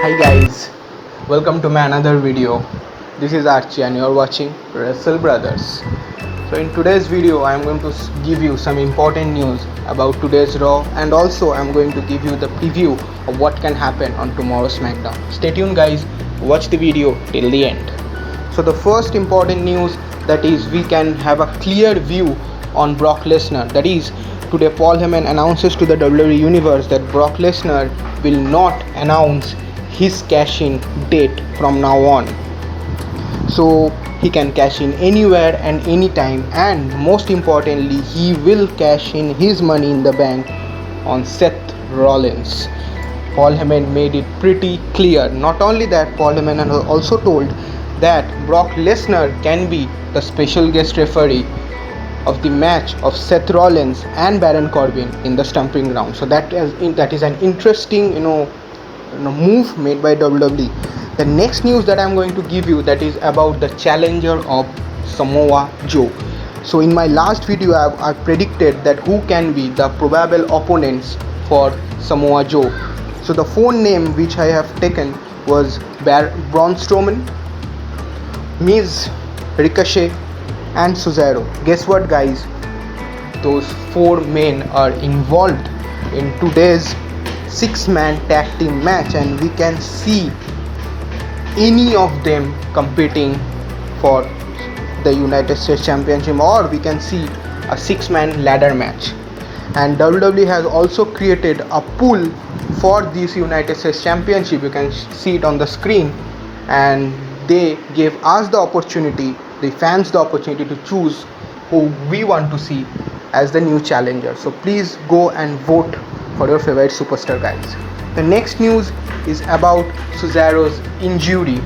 Hi guys, welcome to my another video. This is Archie and you're watching Wrestle Brothers. So in today's video I am going to give you some important news about today's Raw, and also I am going to give you the preview of what can happen on tomorrow's SmackDown. Stay tuned guys, watch the video till the end. So the first important news, that is we can have a clear view on Brock Lesnar. That is, today Paul Heyman announces to the WWE Universe that Brock Lesnar will not announce his cash-in date from now on. So he can cash in anywhere and anytime, and most importantly he will cash in his money in the bank on Seth Rollins. Paul Heyman made it pretty clear. Not only that, Paul Heyman also told that Brock Lesnar can be the special guest referee of the match of Seth Rollins and Baron Corbin in the Stomping Ground. So that is an interesting move made by WWE. The next news that I'm going to give you, that is about the challenger of Samoa Joe. So in my last video I predicted that who can be the probable opponents for Samoa Joe. So the four name which I have taken was Braun Strowman, Miz, Ricochet and Cesaro. Guess what guys, those four men are involved in today's 6-man tag team match, and we can see any of them competing for the United States Championship, or we can see a 6-man ladder match. And WWE has also created a pool for this United States Championship. You can see it on the screen, and they gave us the opportunity, the fans, the opportunity to choose who we want to see as the new challenger. So please go and vote for your favorite superstar guys. The next news is about Cesaro's injury.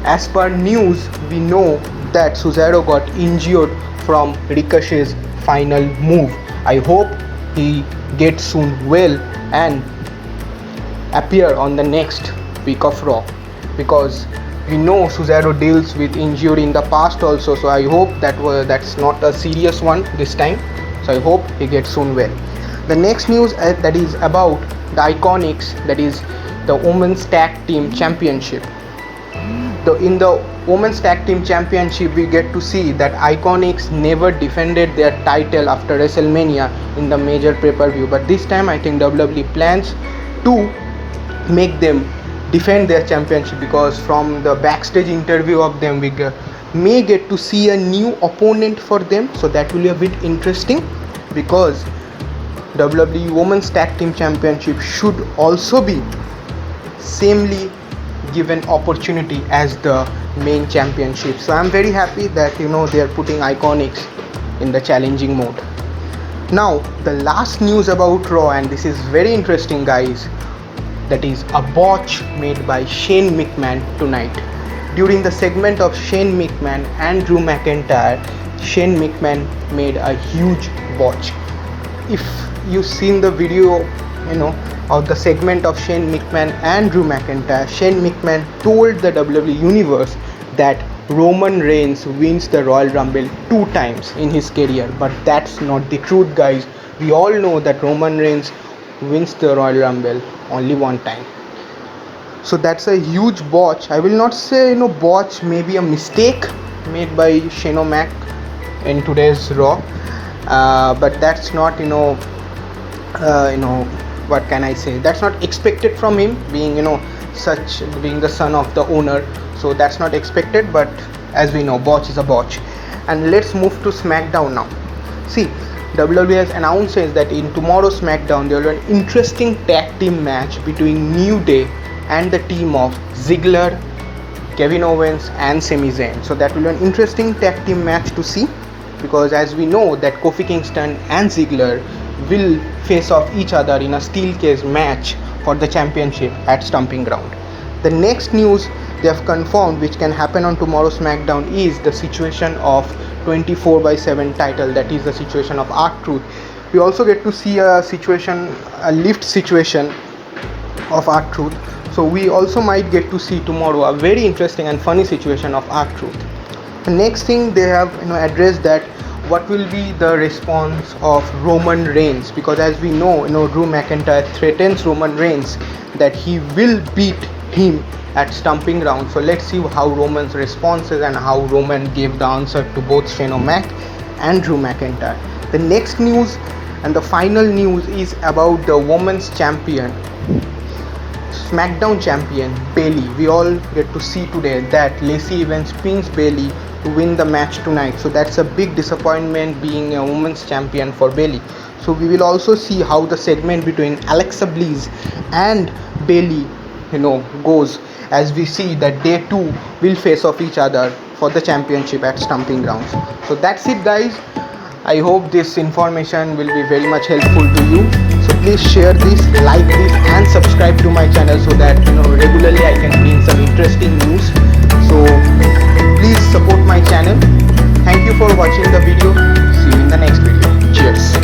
As per news, we know that Cesaro got injured from Ricochet's final move. I hope he gets soon well and appear on the next week of Raw, because we know Cesaro deals with injury in the past also. So I hope that's not a serious one this time. So I hope he gets soon well. The next news that is about the Iconics, that is the Women's Tag Team Championship. In the Women's Tag Team Championship, we get to see that Iconics never defended their title after WrestleMania in the major pay-per-view. But this time I think WWE plans to make them defend their championship, because from the backstage interview of them we may get to see a new opponent for them. So that will be a bit interesting, because WWE Women's Tag Team Championship should also be samely given opportunity as the main championship. So I'm very happy that they are putting Iconics in the challenging mode. Now the last news about Raw, and this is very interesting guys, that is a botch made by Shane McMahon tonight. During the segment of Shane McMahon and Drew McIntyre, Shane McMahon made a huge botch. If you've seen the video of the segment of Shane McMahon and Drew McIntyre, Shane McMahon told the WWE Universe that Roman Reigns wins the Royal Rumble 2 times in his career, but that's not the truth guys. We all know that Roman Reigns wins the Royal Rumble only 1 time. So that's a huge botch. I will not say botch, maybe a mistake made by Shane O'Mac in today's Raw, but that's not what can I say, that's not expected from him, being being the son of the owner. So that's not expected, but as we know, botch is a botch. And let's move to SmackDown now. See, WWE has announced that in tomorrow's SmackDown there will be an interesting tag team match between New Day and the team of Ziggler, Kevin Owens and Sami Zayn. So that will be an interesting tag team match to see, because as we know that Kofi Kingston and Ziggler will face off each other in a steel cage match for the championship at Stomping Ground. The next news they have confirmed which can happen on tomorrow's SmackDown is the situation of 24/7 title, that is the situation of R-Truth. We also get to see a lift situation of R-Truth. So we also might get to see tomorrow a very interesting and funny situation of R-Truth. The next thing they have addressed that what will be the response of Roman Reigns, because as we know, Drew McIntyre threatens Roman Reigns that he will beat him at Stomping Ground. So let's see how Roman's responses and how Roman gave the answer to both Shane O'Mac and Drew McIntyre. The next news and the final news is about the women's champion, SmackDown champion Bayley. We all get to see today that Lacey Evans pins Bayley to win the match tonight. So that's a big disappointment being a women's champion for Bayley. So we will also see how the segment between Alexa Bliss and Bayley goes, as we see that they two will face off each other for the championship at Stomping Grounds. So that's it, guys. I hope this information will be very much helpful to you. So please share this, like this, and subscribe to my channel so that regularly I can bring some interesting news. So please support my channel. Thank you for watching the video. See you in the next video. Cheers.